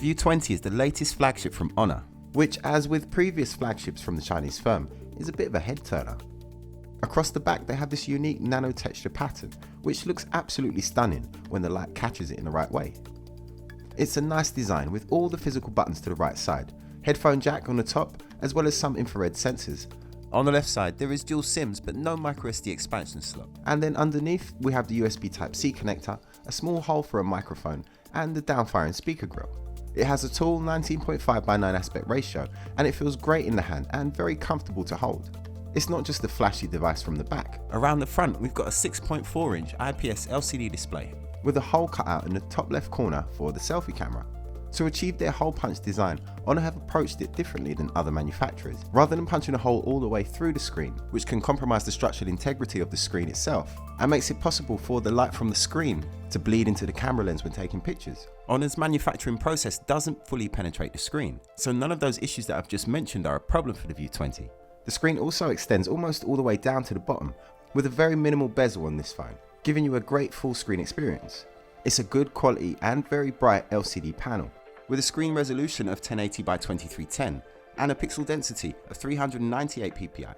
View 20 is the latest flagship from Honor, which, as with previous flagships from the Chinese firm, is a bit of a head turner. Across the back they have this unique nano texture pattern, which looks absolutely stunning when the light catches it in the right way. It's a nice design with all the physical buttons to the right side, headphone jack on the top, as well as some infrared sensors. On the left side there is dual SIMs but no microSD expansion slot. And then underneath we have the USB Type-C connector, a small hole for a microphone, and the downfiring speaker grille. It has a tall 19.5:9 aspect ratio, and it feels great in the hand and very comfortable to hold. It's not just a flashy device from the back. Around the front we've got a 6.4-inch IPS LCD display with a hole cut out in the top left corner for the selfie camera. To achieve their hole punch design, Honor have approached it differently than other manufacturers. Rather than punching a hole all the way through the screen, which can compromise the structural integrity of the screen itself, and makes it possible for the light from the screen to bleed into the camera lens when taking pictures. Honor's manufacturing process doesn't fully penetrate the screen, so none of those issues that I've just mentioned are a problem for the View 20. The screen also extends almost all the way down to the bottom, with a very minimal bezel on this phone, giving you a great full screen experience. It's a good quality and very bright LCD panel, with a screen resolution of 1080 by 2310 and a pixel density of 398 ppi.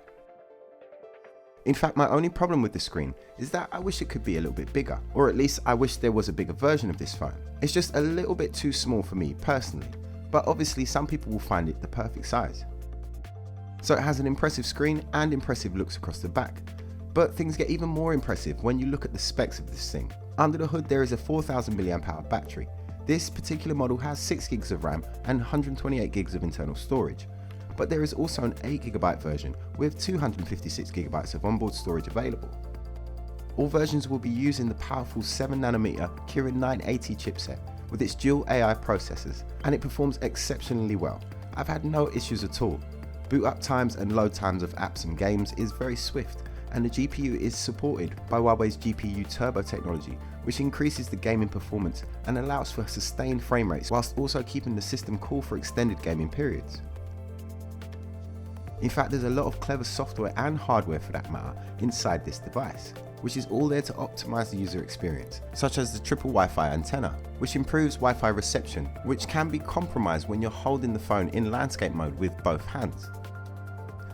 In fact, my only problem with the screen is that I wish it could be a little bit bigger, or at least I wish there was a bigger version of this phone. It's just a little bit too small for me personally, but obviously some people will find it the perfect size. So it has an impressive screen and impressive looks across the back, but things get even more impressive when you look at the specs of this thing. Under the hood there is a 4000 mAh battery. This particular model has 6 gigs of RAM and 128 gigs of internal storage, but there is also an 8GB version with 256 GB of onboard storage available. All versions will be using the powerful 7nm Kirin 980 chipset with its dual AI processors, and it performs exceptionally well. I've had no issues at all. Boot up times and load times of apps and games is very swift, and the GPU is supported by Huawei's GPU Turbo technology, which increases the gaming performance and allows for sustained frame rates whilst also keeping the system cool for extended gaming periods. In fact, there's a lot of clever software and hardware for that matter inside this device, which is all there to optimize the user experience, such as the triple Wi-Fi antenna, which improves Wi-Fi reception, which can be compromised when you're holding the phone in landscape mode with both hands.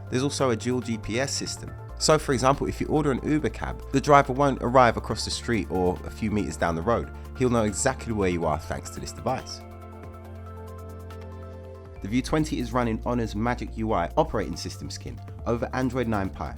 There's also a dual GPS system. So for example, if you order an Uber cab, the driver won't arrive across the street or a few meters down the road. He'll know exactly where you are thanks to this device. The View 20 is running Honor's Magic UI operating system skin over Android 9 Pie,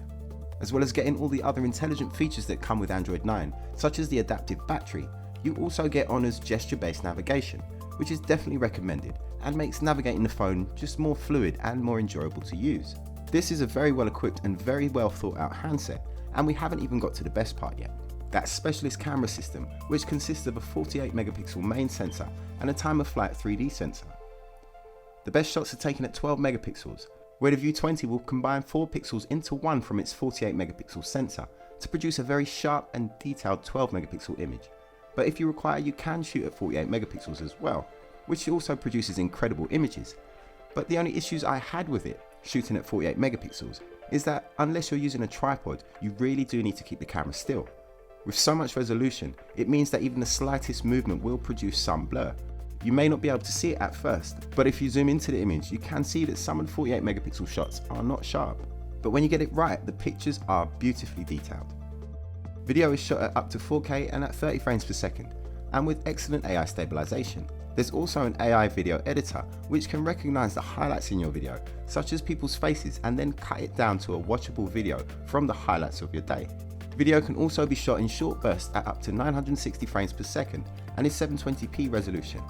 as well as getting all the other intelligent features that come with Android 9, such as the adaptive battery. You also get Honor's gesture-based navigation, which is definitely recommended and makes navigating the phone just more fluid and more enjoyable to use. This is a very well equipped and very well thought out handset, and we haven't even got to the best part yet. That specialist camera system, which consists of a 48 megapixel main sensor and a time of flight 3D sensor. The best shots are taken at 12 megapixels, where the View 20 will combine 4 pixels into one from its 48 megapixel sensor to produce a very sharp and detailed 12 megapixel image. But if you require, you can shoot at 48 megapixels as well, which also produces incredible images. But the only issues I had with it, shooting at 48 megapixels, is that unless you're using a tripod, you really do need to keep the camera still. With so much resolution, it means that even the slightest movement will produce some blur. You may not be able to see it at first, but if you zoom into the image, you can see that some of the 48 megapixel shots are not sharp. But when you get it right, the pictures are beautifully detailed. Video is shot at up to 4K and at 30 frames per second, and with excellent AI stabilization. There's also an AI video editor, which can recognize the highlights in your video, such as people's faces, and then cut it down to a watchable video from the highlights of your day. Video can also be shot in short bursts at up to 960 frames per second and is 720p resolution.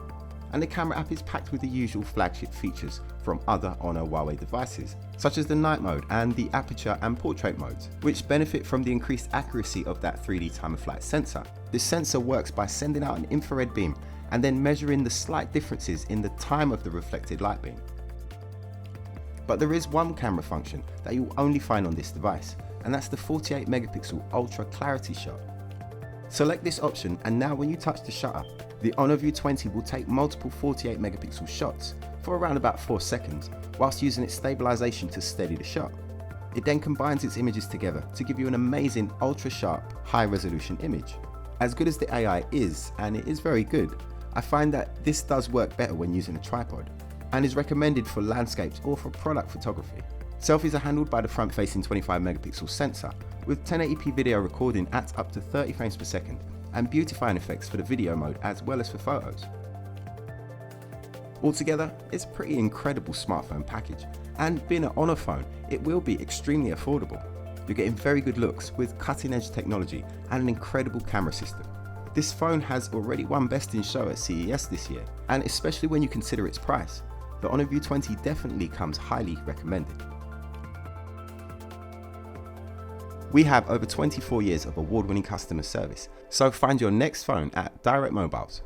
And the camera app is packed with the usual flagship features from other Honor Huawei devices, such as the night mode and the aperture and portrait modes, which benefit from the increased accuracy of that 3D time of flight sensor. This sensor works by sending out an infrared beam and then measuring the slight differences in the time of the reflected light beam. But there is one camera function that you'll only find on this device, and that's the 48 megapixel ultra clarity shot. Select this option, and now when you touch the shutter, the Honor View 20 will take multiple 48 megapixel shots for around about 4 seconds, whilst using its stabilization to steady the shot. It then combines its images together to give you an amazing ultra sharp, high resolution image. As good as the AI is, and it is very good, I find that this does work better when using a tripod and is recommended for landscapes or for product photography. Selfies are handled by the front-facing 25 megapixel sensor with 1080p video recording at up to 30 frames per second and beautifying effects for the video mode as well as for photos. Altogether, it's a pretty incredible smartphone package, and being an Honor phone, it will be extremely affordable. You're getting very good looks with cutting-edge technology and an incredible camera system. This phone has already won Best in Show at CES this year, and especially when you consider its price, the Honor View 20 definitely comes highly recommended. We have over 24 years of award-winning customer service, so find your next phone at Direct Mobiles.